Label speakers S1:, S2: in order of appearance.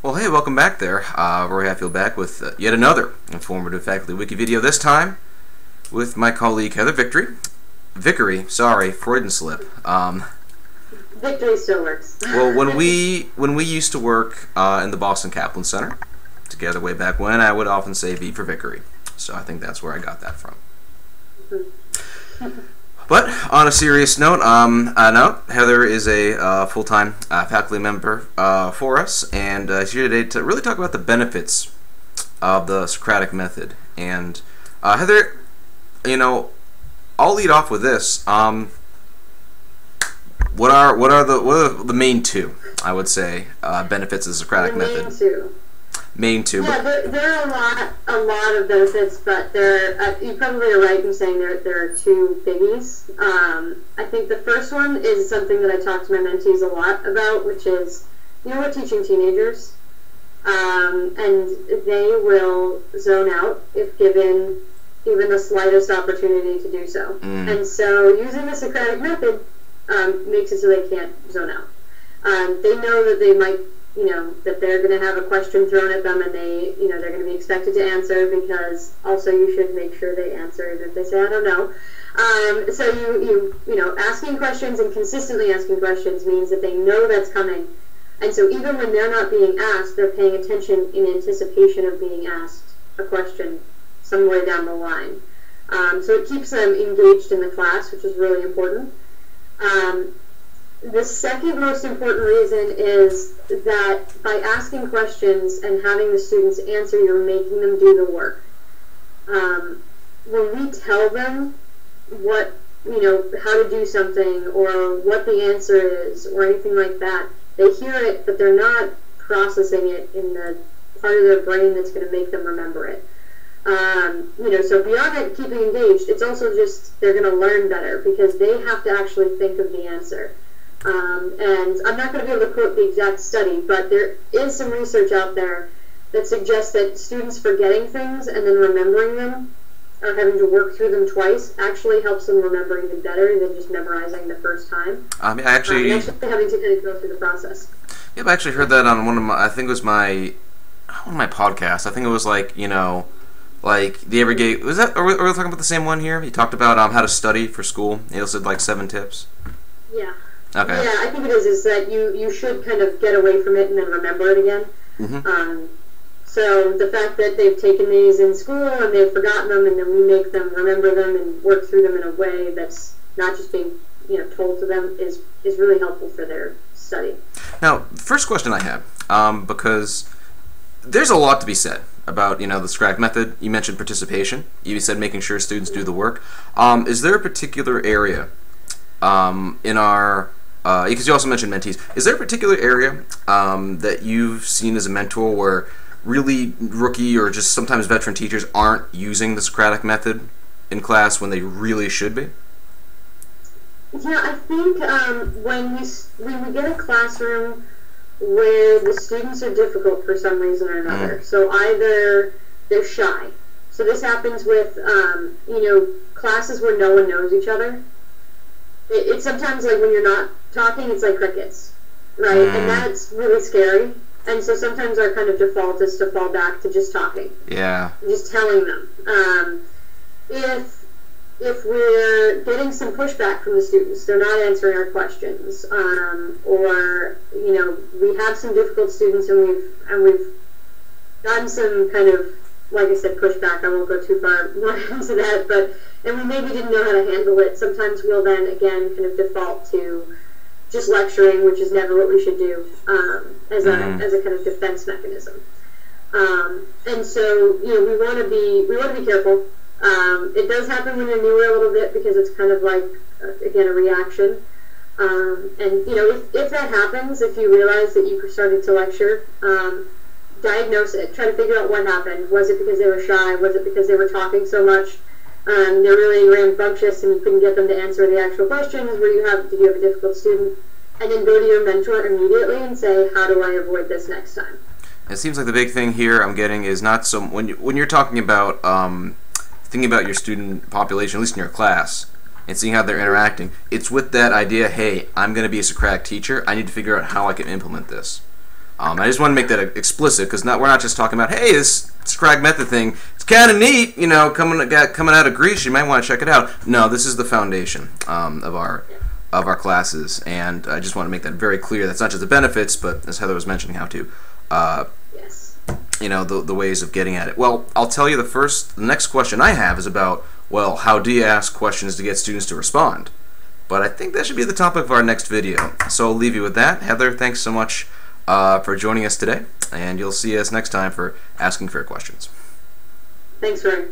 S1: Well, hey, welcome back there. Rory Hatfield back with yet another informative Faculty Wiki video, this time with my colleague Heather Vickery, sorry, Freudian slip.
S2: Victory still works.
S1: Well, when we used to work in the Boston Kaplan Center together way back when, I would often say V for Vickery. So I think that's where I got that from. But on a serious note, Heather is a full-time faculty member for us, and she's here today to really talk about the benefits of the Socratic Method. And Heather, I'll lead off with this. What are the main two, I would say, benefits of the Socratic Method? Main two.
S2: Yeah, there are a lot of benefits, but you probably are right in saying there are two biggies. I think the first one is something that I talk to my mentees a lot about, which is, we're teaching teenagers, and they will zone out if given even the slightest opportunity to do so. And so using the Socratic Method makes it so they can't zone out. They know that they might, that they're going to have a question thrown at them, and they're going to be expected to answer, because also you should make sure they answer even if they say, I don't know. So asking questions and consistently asking questions means that they know that's coming. And so even when they're not being asked, they're paying attention in anticipation of being asked a question somewhere down the line. So it keeps them engaged in the class, which is really important. The second most important reason is that by asking questions and having the students answer, you're making them do the work. When we tell them what, how to do something or what the answer is or anything like that, they hear it, but they're not processing it in the part of their brain that's going to make them remember it. So beyond it keeping engaged, it's also just they're going to learn better because they have to actually think of the answer. And I'm not going to be able to quote the exact study, but there is some research out there that suggests that students forgetting things and then remembering them, or having to work through them twice, actually helps them remember even better than just memorizing the first time.
S1: I actually
S2: having to kind of go through the process.
S1: Yep, I actually heard that on one of my, I think it was one of my podcasts. I think it was like the everyday, was that, are we talking about the same one here? He talked about how to study for school. He listed like 7 tips.
S2: Yeah.
S1: Okay.
S2: Yeah, I think it is that you should kind of get away from it and then remember it again. So the fact that they've taken these in school and they've forgotten them, and then we make them remember them and work through them in a way that's not just being told to them is really helpful for their study.
S1: Now, first question I have, because there's a lot to be said about the Socratic Method. You mentioned participation. You said making sure students do the work. Is there a particular area in our because you also mentioned mentees, is there a particular area that you've seen as a mentor where really rookie or just sometimes veteran teachers aren't using the Socratic Method in class when they really should be?
S2: Yeah, I think when we get a classroom where the students are difficult for some reason or another, so either they're shy. So this happens with classes where no one knows each other. It's sometimes like when you're not talking, it's like crickets, right? And that's really scary. And so sometimes our kind of default is to fall back to just talking.
S1: Yeah.
S2: Just telling them. If we're getting some pushback from the students, they're not answering our questions, or we have some difficult students and we've gotten some kind of, like I said, pushback. I won't go too far more into that, and we maybe didn't know how to handle it. Sometimes we'll then again kind of default to just lecturing, which is never what we should do, as a kind of defense mechanism. And so we want to be careful. It does happen when you're newer a little bit because it's kind of like again a reaction. And if that happens, if you realize that you started to lecture, diagnose it. Try to figure out what happened. Was it because they were shy? Was it because they were talking so much? They're really rambunctious and you couldn't get them to answer the actual questions? Did you have a difficult student? And then go to your mentor immediately and say, how do I avoid this next time?
S1: It seems like the big thing here I'm getting is not so when you're talking about thinking about your student population, at least in your class, and seeing how they're interacting. It's with that idea, hey, I'm going to be a Socratic teacher. I need to figure out how I can implement this. I just want to make that explicit because we're not just talking about, hey, this Socratic Method thing, it's kind of neat, you know, coming out of Greece, you might want to check it out. No, this is the foundation of our classes, and I just want to make that very clear. That's not just the benefits, but as Heather was mentioning, how to,
S2: Yes.
S1: you know, the ways of getting at it. Well, I'll tell you the next question I have is about, well, how do you ask questions to get students to respond? But I think that should be the topic of our next video. So I'll leave you with that. Heather, thanks so much for joining us today, and you'll see us next time for Asking Fair Questions.
S2: Thanks, Rory.